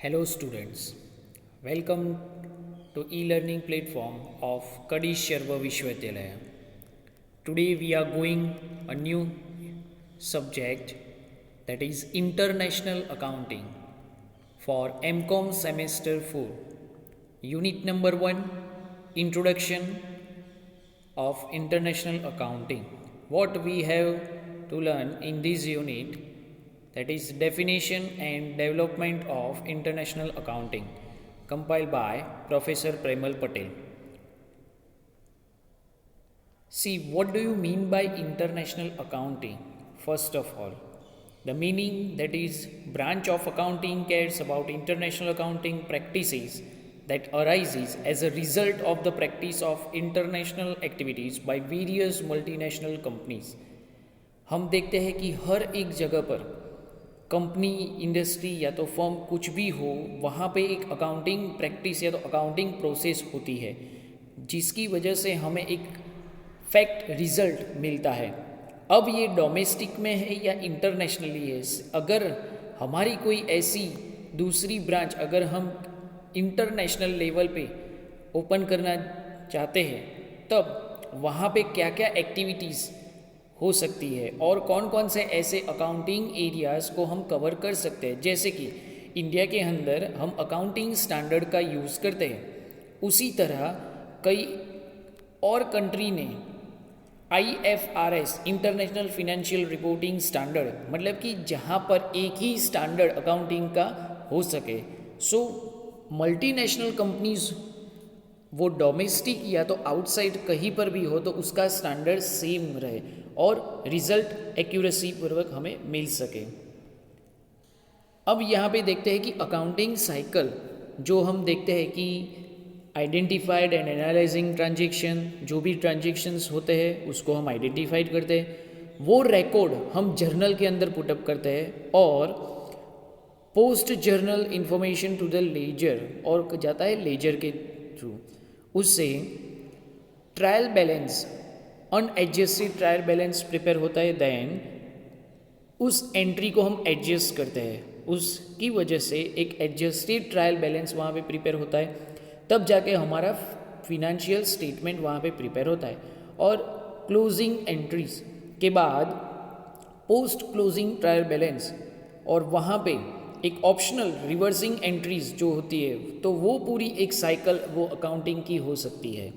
Hello students, welcome to e-learning platform of Kadish Sharma Vishwavidyalaya. Today we are going a new subject, that is International Accounting for MCOM semester 4. Unit number 1, Introduction of International Accounting. What we have to learn in this unit, that is definition and development of international accounting, compiled by Professor Premal Patel. See, what do you mean by international accounting? First of all, the meaning, that is branch of accounting cares about international accounting practices that arises as a result of the practice of international activities by various multinational companies. हम देखते हैं कि हर एक जगह पर company, industry या तो firm कुछ भी हो, वहाँ पे एक अकाउंटिंग प्रैक्टिस या तो अकाउंटिंग प्रोसेस होती है, जिसकी वजह से हमें एक फैक्ट रिजल्ट मिलता है. अब ये डोमेस्टिक में है या इंटरनेशनली है, अगर हमारी कोई ऐसी दूसरी ब्रांच अगर हम इंटरनेशनल लेवल पे ओपन करना चाहते हैं, तब वहाँ पे क्या क्या एक्टिविटीज़ हो सकती है और कौन कौन से ऐसे अकाउंटिंग एरियाज़ को हम कवर कर सकते हैं. जैसे कि इंडिया के अंदर हम अकाउंटिंग स्टैंडर्ड का यूज़ करते हैं, उसी तरह कई और कंट्री ने IFRS international financial reporting standard, मतलब कि जहाँ पर एक ही स्टैंडर्ड अकाउंटिंग का हो सके. सो मल्टीनेशनल कंपनीज, वो डोमेस्टिक या तो आउटसाइड कहीं पर भी हो, तो उसका स्टैंडर्ड सेम रहे और रिजल्ट एक्यूरेसी पूर्वक हमें मिल सके. अब यहाँ पे देखते हैं कि अकाउंटिंग साइकिल जो हम देखते हैं कि आइडेंटिफाइड एंड एनालाइजिंग ट्रांजेक्शन, जो भी ट्रांजेक्शन्स होते हैं उसको हम आइडेंटिफाइड करते हैं, वो रिकॉर्ड हम जर्नल के अंदर पुटअप करते हैं और post journal information to the ledger, और जाता है लेजर के थ्रू. उससे trial balance, unadjusted trial balance prepare होता है. देन उस एंट्री को हम एडजस्ट करते हैं, उसकी वजह से एक एडजस्टेड ट्रायल बैलेंस वहाँ पे प्रिपेयर होता है. तब जाके हमारा फिनेंशियल स्टेटमेंट वहाँ पे प्रिपेयर होता है. और क्लोजिंग एंट्रीज के बाद पोस्ट क्लोजिंग ट्रायल बैलेंस, और वहाँ पे एक ऑप्शनल रिवर्सिंग एंट्रीज जो होती है, तो वो पूरी एक साइकिल वो अकाउंटिंग की हो सकती है.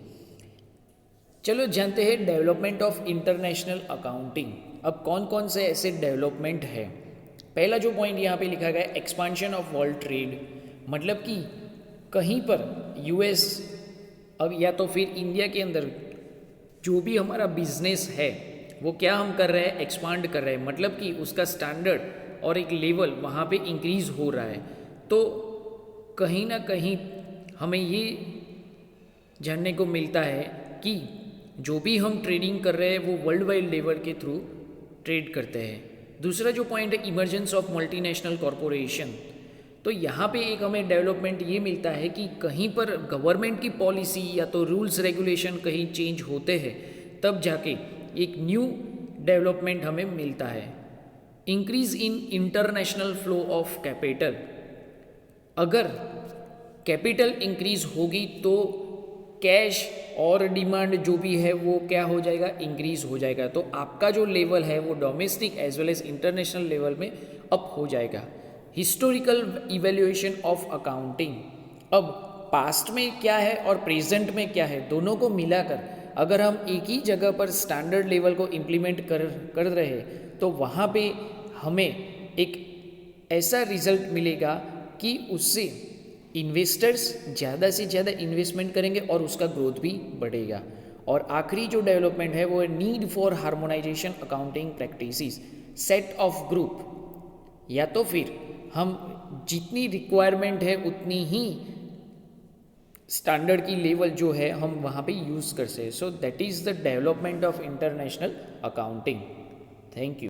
चलो जानते हैं डेवलपमेंट ऑफ इंटरनेशनल अकाउंटिंग. अब कौन कौन से ऐसे डेवलपमेंट है. पहला जो पॉइंट यहाँ पे लिखा गया है, एक्सपांशन ऑफ वर्ल्ड ट्रेड, मतलब कि कहीं पर US अब या तो फिर इंडिया के अंदर जो भी हमारा बिजनेस है वो क्या हम कर रहे हैं, एक्सपांड कर रहे हैं, मतलब कि उसका स्टैंडर्ड और एक लेवल वहाँ पे इंक्रीज़ हो रहा है. तो कहीं ना कहीं हमें ये जानने को मिलता है कि जो भी हम ट्रेडिंग कर रहे हैं वो वर्ल्ड वाइड लेवल के थ्रू ट्रेड करते हैं. दूसरा जो पॉइंट है, इमर्जेंस ऑफ मल्टीनेशनल कॉरपोरेशन. तो यहाँ पे एक हमें डेवलपमेंट ये मिलता है कि कहीं पर गवर्नमेंट की पॉलिसी या तो रूल्स रेगुलेशन कहीं चेंज होते हैं, तब जाके एक न्यू डेवलपमेंट हमें मिलता है. Increase in international flow of capital, अगर कैपिटल इंक्रीज होगी तो कैश और डिमांड जो भी है वो क्या हो जाएगा, इंक्रीज हो जाएगा. तो आपका जो लेवल है वो domestic as well as international level में अप हो जाएगा. हिस्टोरिकल इवेल्युएशन ऑफ अकाउंटिंग, अब पास्ट में क्या है और प्रेजेंट में क्या है, दोनों को मिलाकर अगर हम एक ही जगह पर स्टैंडर्ड लेवल को इम्प्लीमेंट कर रहे हैं, तो वहाँ पे हमें एक ऐसा रिजल्ट मिलेगा कि उससे इन्वेस्टर्स ज़्यादा से ज़्यादा इन्वेस्टमेंट करेंगे और उसका ग्रोथ भी बढ़ेगा. और आखिरी जो डेवलपमेंट है वो है need for harmonisation accounting practices, set of group, या तो फिर हम जितनी रिक्वायरमेंट है उतनी ही स्टैंडर्ड की लेवल जो है हम वहाँ पे यूज़ कर सकते हैं. So that is the development of international accounting. Thank you.